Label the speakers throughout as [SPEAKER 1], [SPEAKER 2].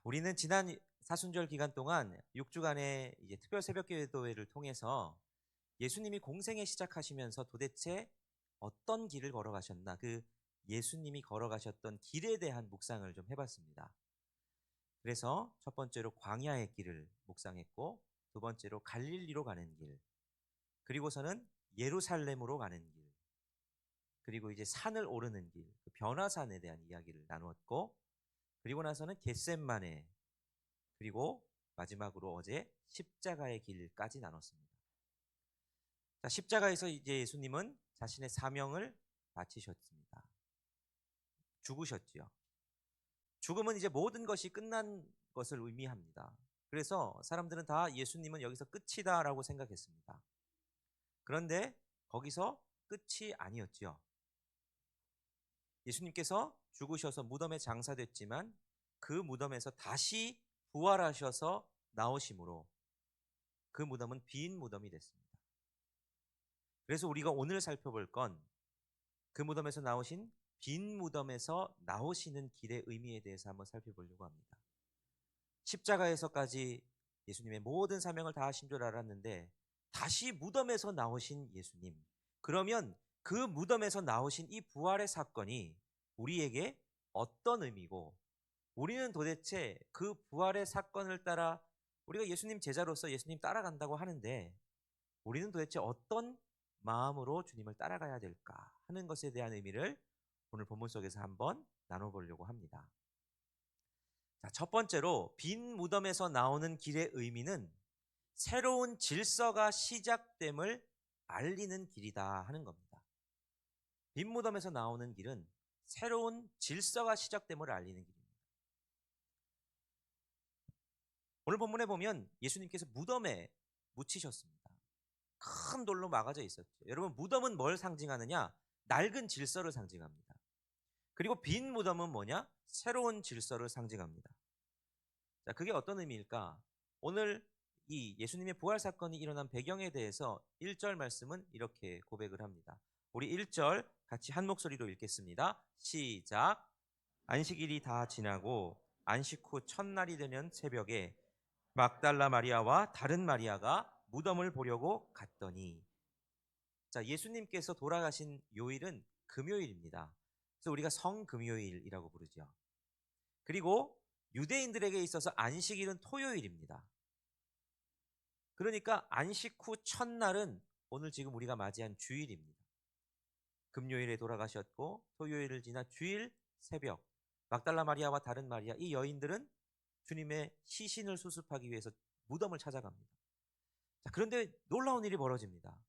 [SPEAKER 1] 우리는 지난 사순절 기간 동안 6주간의 이제 특별 새벽 기도회를 통해서 예수님이 공생애 시작하시면서 도대체 어떤 길을 걸어가셨나, 그 예수님이 걸어가셨던 길에 대한 묵상을 좀 해봤습니다. 그래서 첫 번째로 광야의 길을 묵상했고, 두 번째로 갈릴리로 가는 길, 그리고서는 예루살렘으로 가는 길, 그리고 이제 산을 오르는 길, 그 변화산에 대한 이야기를 나누었고, 그리고 나서는 겟셋마네, 그리고 마지막으로 어제 십자가의 길까지 나눴습니다. 자, 십자가에서 이제 예수님은 자신의 사명을 마치셨습니다. 죽으셨지요. 죽음은 이제 모든 것이 끝난 것을 의미합니다. 그래서 사람들은 다 예수님은 여기서 끝이다라고 생각했습니다. 그런데 거기서 끝이 아니었지요. 예수님께서 죽으셔서 무덤에 장사됐지만 그 무덤에서 다시 부활하셔서 나오심으로 그 무덤은 빈 무덤이 됐습니다. 그래서 우리가 오늘 살펴볼 건 그 무덤에서 나오신 빈 무덤에서 나오시는 길의 의미에 대해서 한번 살펴보려고 합니다. 십자가에서까지 예수님의 모든 사명을 다 하신 줄 알았는데 다시 무덤에서 나오신 예수님. 그러면 그 무덤에서 나오신 이 부활의 사건이 우리에게 어떤 의미고, 우리는 도대체 그 부활의 사건을 따라 우리가 예수님 제자로서 예수님 따라간다고 하는데 우리는 도대체 어떤 마음으로 주님을 따라가야 될까 하는 것에 대한 의미를 오늘 본문 속에서 한번 나눠보려고 합니다. 자, 첫 번째로 빈 무덤에서 나오는 길의 의미는 새로운 질서가 시작됨을 알리는 길이다 하는 겁니다. 빈 무덤에서 나오는 길은 새로운 질서가 시작됨을 알리는 길입니다. 오늘 본문에 보면 예수님께서 무덤에 묻히셨습니다. 큰 돌로 막아져 있었죠. 여러분, 무덤은 뭘 상징하느냐? 낡은 질서를 상징합니다. 그리고 빈 무덤은 뭐냐? 새로운 질서를 상징합니다. 자, 그게 어떤 의미일까? 오늘 이 예수님의 부활 사건이 일어난 배경에 대해서 1절 말씀은 이렇게 고백을 합니다. 우리 1절 같이 한 목소리로 읽겠습니다. 시작. 안식일이 다 지나고 안식 후 첫날이 되는 새벽에 막달라 마리아와 다른 마리아가 무덤을 보려고 갔더니, 자, 예수님께서 돌아가신 요일은 금요일입니다. 그래서 우리가 성금요일이라고 부르죠. 그리고 유대인들에게 있어서 안식일은 토요일입니다. 그러니까 안식 후 첫날은 오늘 지금 우리가 맞이한 주일입니다. 금요일에 돌아가셨고 토요일을 지나 주일 새벽, 막달라 마리아와 다른 마리아, 이 여인들은 주님의 시신을 수습하기 위해서 무덤을 찾아갑니다. 자, 그런데 놀라운 일이 벌어집니다.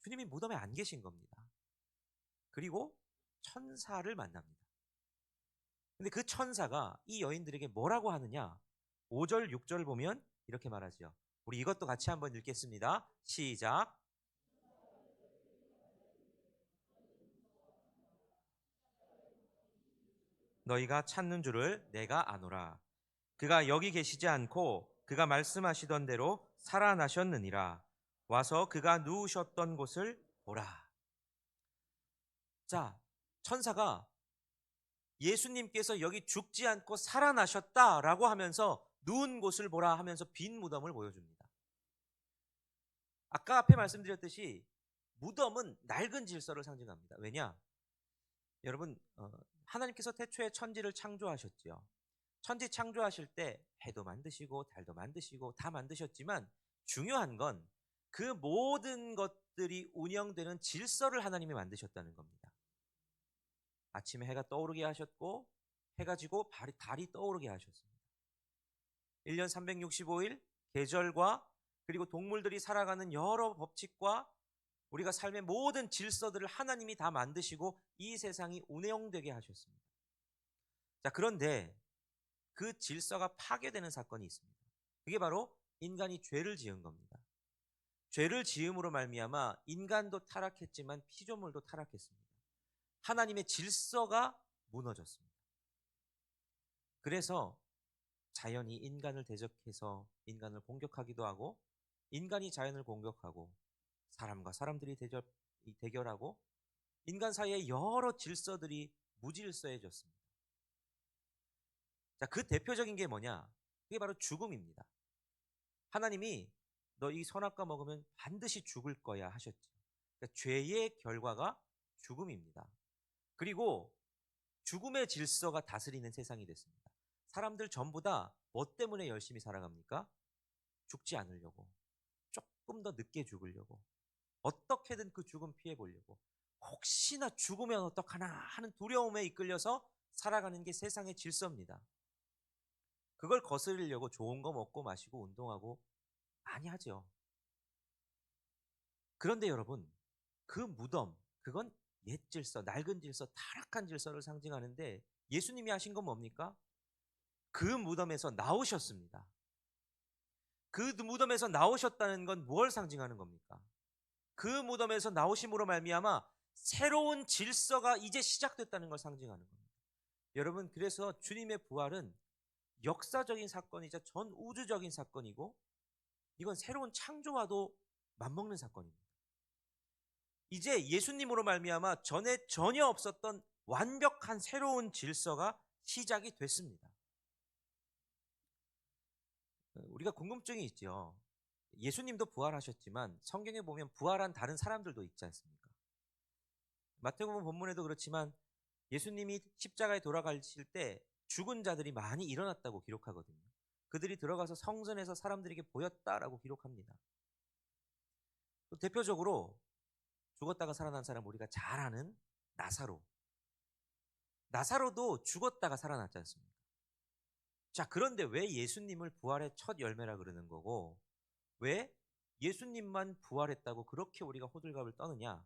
[SPEAKER 1] 주님이 무덤에 안 계신 겁니다. 그리고 천사를 만납니다. 근데 그 천사가 이 여인들에게 뭐라고 하느냐? 5절, 6절을 보면 이렇게 말하죠. 우리 이것도 같이 한번 읽겠습니다. 시작. 너희가 찾는 줄을 내가 아노라. 그가 여기 계시지 않고 그가 말씀하시던 대로 살아나셨느니라. 와서 그가 누우셨던 곳을 보라. 자, 천사가 예수님께서 여기 죽지 않고 살아나셨다라고 하면서 누운 곳을 보라 하면서 빈 무덤을 보여줍니다. 아까 앞에 말씀드렸듯이 무덤은 낡은 질서를 상징합니다. 왜냐? 여러분, 하나님께서 태초에 천지를 창조하셨지요. 천지 창조하실 때 해도 만드시고 달도 만드시고 다 만드셨지만 중요한 건 그 모든 것들이 운영되는 질서를 하나님이 만드셨다는 겁니다. 아침에 해가 떠오르게 하셨고 해가 지고 달이 떠오르게 하셨습니다. 1년 365일 계절과 그리고 동물들이 살아가는 여러 법칙과 우리가 삶의 모든 질서들을 하나님이 다 만드시고 이 세상이 운영되게 하셨습니다. 자, 그런데 그 질서가 파괴되는 사건이 있습니다. 그게 바로 인간이 죄를 지은 겁니다. 죄를 지음으로 말미암아 인간도 타락했지만 피조물도 타락했습니다. 하나님의 질서가 무너졌습니다. 그래서 자연이 인간을 대적해서 인간을 공격하기도 하고 인간이 자연을 공격하고 사람과 사람들이 대결하고 인간 사이의 여러 질서들이 무질서해졌습니다. 자, 그 대표적인 게 뭐냐? 그게 바로 죽음입니다. 하나님이 너 이 선악과 먹으면 반드시 죽을 거야 하셨지. 그러니까 죄의 결과가 죽음입니다. 그리고 죽음의 질서가 다스리는 세상이 됐습니다. 사람들 전부 다 뭐 때문에 열심히 살아갑니까? 죽지 않으려고. 조금 더 늦게 죽으려고. 어떻게든 그 죽음 피해 보려고. 혹시나 죽으면 어떡하나 하는 두려움에 이끌려서 살아가는 게 세상의 질서입니다. 그걸 거스르려고 좋은 거 먹고 마시고 운동하고 많이 하죠. 그런데 여러분, 그 무덤, 그건 옛 질서, 낡은 질서, 타락한 질서를 상징하는데 예수님이 하신 건 뭡니까? 그 무덤에서 나오셨습니다. 그 무덤에서 나오셨다는 건 뭘 상징하는 겁니까? 그 무덤에서 나오심으로 말미암아 새로운 질서가 이제 시작됐다는 걸 상징하는 겁니다. 여러분, 그래서 주님의 부활은 역사적인 사건이자 전 우주적인 사건이고 이건 새로운 창조와도 맞먹는 사건입니다. 이제 예수님으로 말미암아 전에 전혀 없었던 완벽한 새로운 질서가 시작이 됐습니다. 우리가 궁금증이 있죠. 예수님도 부활하셨지만 성경에 보면 부활한 다른 사람들도 있지 않습니까? 마태복음 본문에도 그렇지만 예수님이 십자가에 돌아가실 때 죽은 자들이 많이 일어났다고 기록하거든요. 그들이 들어가서 성전에서 사람들에게 보였다라고 기록합니다. 또 대표적으로 죽었다가 살아난 사람 우리가 잘 아는 나사로. 나사로도 죽었다가 살아났지 않습니까? 자, 그런데 왜 예수님을 부활의 첫 열매라 그러는 거고 왜 예수님만 부활했다고 그렇게 우리가 호들갑을 떠느냐?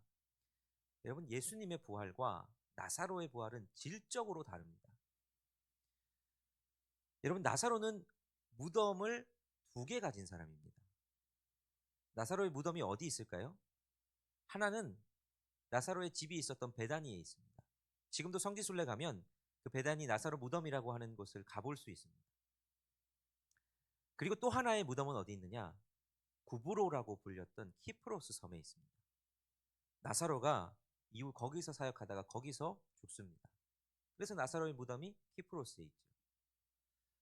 [SPEAKER 1] 여러분, 예수님의 부활과 나사로의 부활은 질적으로 다릅니다. 여러분, 나사로는 무덤을 2개 가진 사람입니다. 나사로의 무덤이 어디 있을까요? 하나는 나사로의 집이 있었던 베다니에 있습니다. 지금도 성지순례 가면 그 베다니 나사로 무덤이라고 하는 곳을 가볼 수 있습니다. 그리고 또 하나의 무덤은 어디 있느냐? 구브로라고 불렸던 키프로스 섬에 있습니다. 나사로가 이후 거기서 사역하다가 거기서 죽습니다. 그래서 나사로의 무덤이 키프로스에 있죠.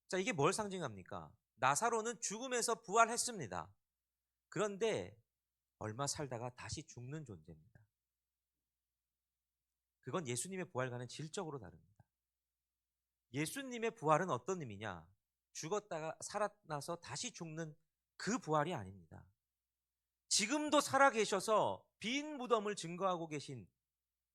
[SPEAKER 1] 자, 이게 뭘 상징합니까? 나사로는 죽음에서 부활했습니다. 그런데 얼마 살다가 다시 죽는 존재입니다. 그건 예수님의 부활과는 질적으로 다릅니다. 예수님의 부활은 어떤 의미냐? 죽었다가 살아나서 다시 죽는 그 부활이 아닙니다. 지금도 살아계셔서 빈 무덤을 증거하고 계신,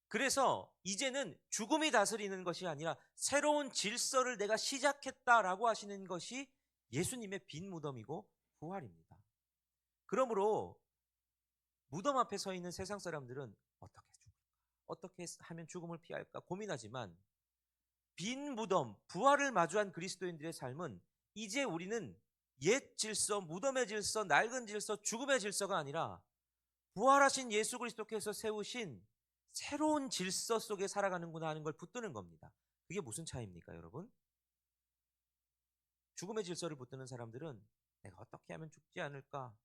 [SPEAKER 1] 그래서 이제는 죽음이 다스리는 것이 아니라 새로운 질서를 내가 시작했다라고 하시는 것이 예수님의 빈 무덤이고 부활입니다. 그러므로 무덤 앞에 서 있는 세상 사람들은 어떻게 죽을까? 어떻게 하면 죽음을 피할까 고민하지만 빈 무덤, 부활을 마주한 그리스도인들의 삶은 이제 우리는 옛 질서, 무덤의 질서, 낡은 질서, 죽음의 질서가 아니라 부활하신 예수 그리스도께서 세우신 새로운 질서 속에 살아가는구나 하는 걸 붙드는 겁니다. 그게 무슨 차이입니까, 여러분? 죽음의 질서를 붙드는 사람들은 내가 어떻게 하면 죽지 않을까?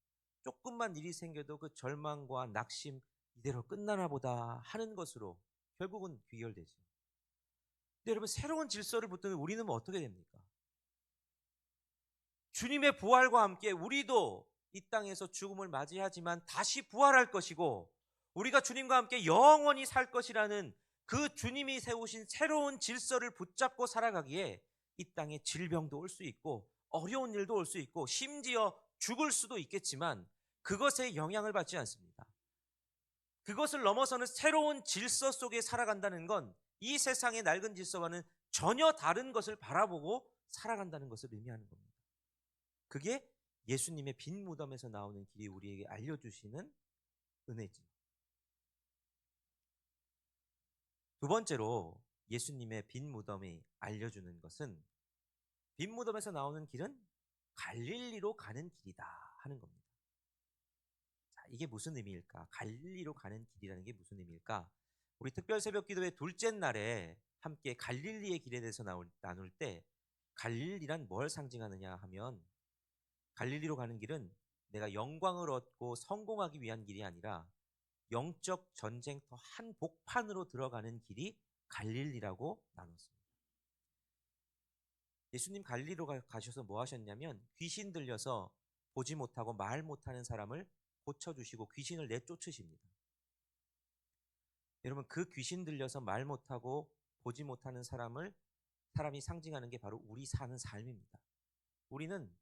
[SPEAKER 1] 조금만 일이 생겨도 그 절망과 낙심 이대로 끝나나 보다 하는 것으로 결국은 귀결되죠. 근데 여러분, 새로운 질서를 붙드는 우리는 어떻게 됩니까? 주님의 부활과 함께 우리도 이 땅에서 죽음을 맞이하지만 다시 부활할 것이고 우리가 주님과 함께 영원히 살 것이라는 그 주님이 세우신 새로운 질서를 붙잡고 살아가기에 이 땅에 질병도 올 수 있고 어려운 일도 올 수 있고 심지어 죽을 수도 있겠지만 그것에 영향을 받지 않습니다. 그것을 넘어서는 새로운 질서 속에 살아간다는 건 이 세상의 낡은 질서와는 전혀 다른 것을 바라보고 살아간다는 것을 의미하는 겁니다. 그게 예수님의 빈 무덤에서 나오는 길이 우리에게 알려주시는 은혜지. 두 번째로 예수님의 빈 무덤이 알려주는 것은 빈 무덤에서 나오는 길은 갈릴리로 가는 길이다 하는 겁니다. 자, 이게 무슨 의미일까? 갈릴리로 가는 길이라는 게 무슨 의미일까? 우리 특별 새벽 기도회 둘째 날에 함께 갈릴리의 길에 대해서 나눌 때 갈릴리란 뭘 상징하느냐 하면 갈릴리로 가는 길은 내가 영광을 얻고 성공하기 위한 길이 아니라 영적 전쟁터 한복판으로 들어가는 길이 갈릴리라고 나눴습니다. 예수님 갈릴리로 가셔서 뭐 하셨냐면 귀신 들려서 보지 못하고 말 못하는 사람을 고쳐주시고 귀신을 내쫓으십니다. 여러분, 그 귀신 들려서 말 못하고 보지 못하는 사람이 상징하는 게 바로 우리 사는 삶입니다. 우리는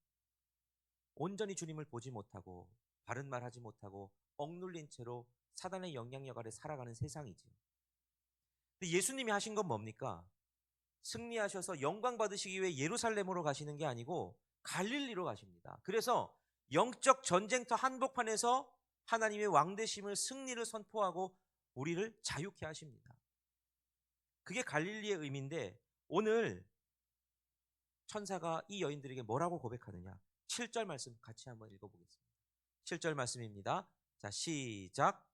[SPEAKER 1] 온전히 주님을 보지 못하고 바른 말 하지 못하고 억눌린 채로 사단의 영향력 아래 살아가는 세상이지요. 근데 예수님이 하신 건 뭡니까? 승리하셔서 영광 받으시기 위해 예루살렘으로 가시는 게 아니고 갈릴리로 가십니다. 그래서 영적 전쟁터 한복판에서 하나님의 왕되심을, 승리를 선포하고 우리를 자유케 하십니다. 그게 갈릴리의 의미인데, 오늘 천사가 이 여인들에게 뭐라고 고백하느냐? 7절 말씀 같이 한번 읽어보겠습니다. 7절 말씀입니다. 자, 시작.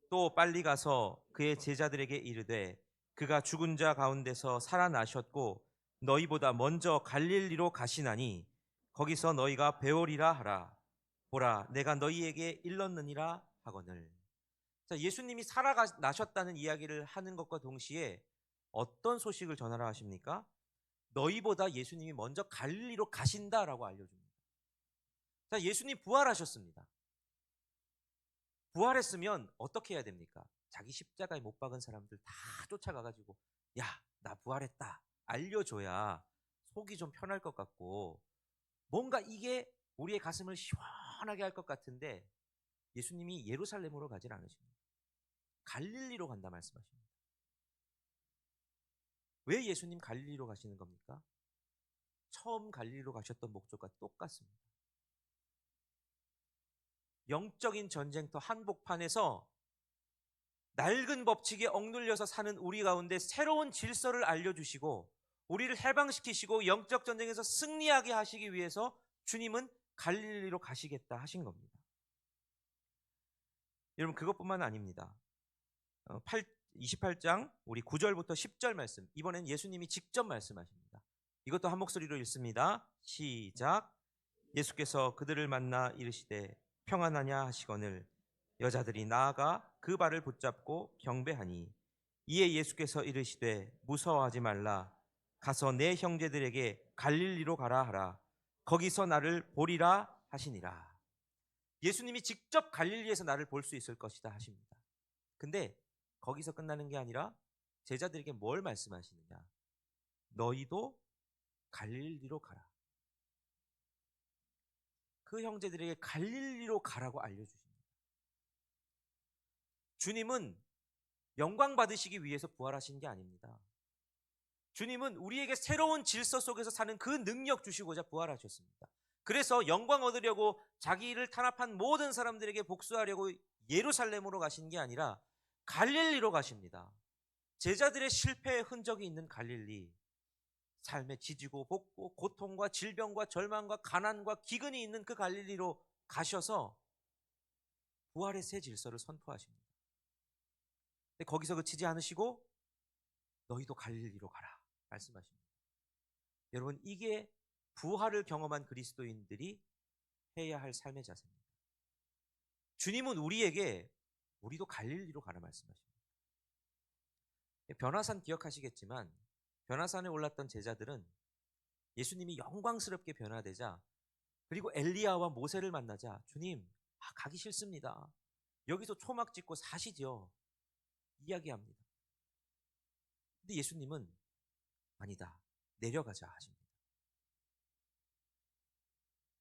[SPEAKER 1] 또 빨리 가서 그의 제자들에게 이르되 그가 죽은 자 가운데서 살아나셨고 너희보다 먼저 갈릴리로 가시나니 거기서 너희가 배우리라 하라. 보라, 내가 너희에게 일렀느니라 하거늘. 자, 예수님이 살아나셨다는 이야기를 하는 것과 동시에 어떤 소식을 전하라 하십니까? 너희보다 예수님이 먼저 갈릴리로 가신다라고 알려줍니다. 자, 예수님 부활하셨습니다. 부활했으면 어떻게 해야 됩니까? 자기 십자가에 못 박은 사람들 다 쫓아가가지고 야, 나 부활했다 알려줘야 속이 좀 편할 것 같고 뭔가 이게 우리의 가슴을 시원하게 할 것 같은데, 예수님이 예루살렘으로 가진 않으십니다. 갈릴리로 간다 말씀하십니다. 왜 예수님 갈릴리로 가시는 겁니까? 처음 갈릴리로 가셨던 목적과 똑같습니다. 영적인 전쟁터 한복판에서 낡은 법칙에 억눌려서 사는 우리 가운데 새로운 질서를 알려주시고 우리를 해방시키시고 영적 전쟁에서 승리하게 하시기 위해서 주님은 갈릴리로 가시겠다 하신 겁니다. 여러분, 그것뿐만 아닙니다. 28장 우리 9절부터 10절 말씀, 이번엔 예수님이 직접 말씀하십니다. 이것도 한 목소리로 읽습니다. 시작. 예수께서 그들을 만나 이르시되 평안하냐 하시거늘 여자들이 나아가 그 발을 붙잡고 경배하니 이에 예수께서 이르시되 무서워하지 말라. 가서 내 형제들에게 갈릴리로 가라 하라. 거기서 나를 보리라 하시니라. 예수님이 직접 갈릴리에서 나를 볼 수 있을 것이다 하십니다. 근데 거기서 끝나는 게 아니라 제자들에게 뭘 말씀하시느냐? 너희도 갈릴리로 가라. 그 형제들에게 갈릴리로 가라고 알려주십니다. 주님은 영광 받으시기 위해서 부활하신 게 아닙니다. 주님은 우리에게 새로운 질서 속에서 사는 그 능력 주시고자 부활하셨습니다. 그래서 영광 얻으려고 자기를 탄압한 모든 사람들에게 복수하려고 예루살렘으로 가신 게 아니라 갈릴리로 가십니다. 제자들의 실패의 흔적이 있는 갈릴리, 삶에 지지고 볶고 고통과 질병과 절망과 가난과 기근이 있는 그 갈릴리로 가셔서 부활의 새 질서를 선포하십니다. 근데 거기서 그치지 않으시고 너희도 갈릴리로 가라 말씀하십니다. 여러분, 이게 부활을 경험한 그리스도인들이 해야 할 삶의 자세입니다. 주님은 우리에게 우리도 갈릴리로 가라 말씀하십니다. 변화산 기억하시겠지만 변화산에 올랐던 제자들은 예수님이 영광스럽게 변화되자, 그리고 엘리야와 모세를 만나자 주님, 가기 싫습니다. 여기서 초막 짓고 사시죠. 이야기합니다. 근데 예수님은 아니다, 내려가자 하십니다.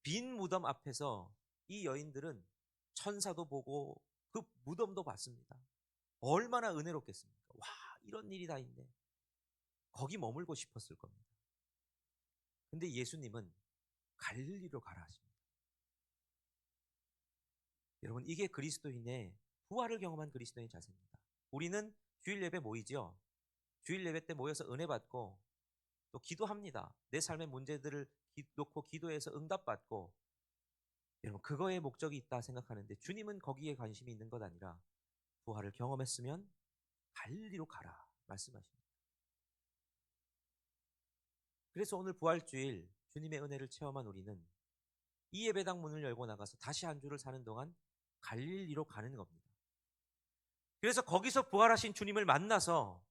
[SPEAKER 1] 빈 무덤 앞에서 이 여인들은 천사도 보고 그 무덤도 봤습니다. 얼마나 은혜롭겠습니까? 와, 이런 일이 다 있네. 거기 머물고 싶었을 겁니다. 근데 예수님은 갈릴리로 가라 하십니다. 여러분, 이게 그리스도인의 부활을 경험한 그리스도인의 자세입니다. 우리는 주일 예배 모이죠. 주일 예배 때 모여서 은혜 받고 또 기도합니다. 내 삶의 문제들을 놓고 기도해서 응답받고, 여러분, 그거에 목적이 있다 생각하는데 주님은 거기에 관심이 있는 것 아니라 부활을 경험했으면 갈릴리로 가라 말씀하십니다. 그래서 오늘 부활주일 주님의 은혜를 체험한 우리는 이 예배당 문을 열고 나가서 다시 한 주를 사는 동안 갈릴리로 가는 겁니다. 그래서 거기서 부활하신 주님을 만나서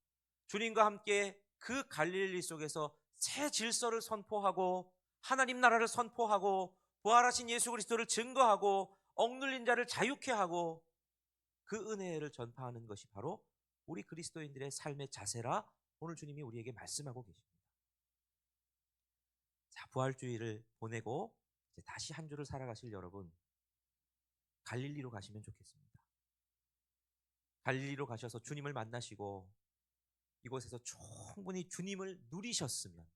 [SPEAKER 1] 주님과 함께 그 갈릴리 속에서 새 질서를 선포하고 하나님 나라를 선포하고 부활하신 예수 그리스도를 증거하고 억눌린 자를 자유케 하고 그 은혜를 전파하는 것이 바로 우리 그리스도인들의 삶의 자세라 오늘 주님이 우리에게 말씀하고 계십니다. 자, 부활주의를 보내고 이제 다시 한 주를 살아가실 여러분, 갈릴리로 가시면 좋겠습니다. 갈릴리로 가셔서 주님을 만나시고 이곳에서 충분히 주님을 누리셨으면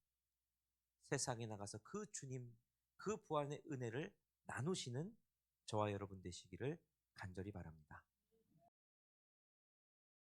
[SPEAKER 1] 세상에 나가서 그 주님, 그 부활의 은혜를 나누시는 저와 여러분 되시기를 간절히 바랍니다.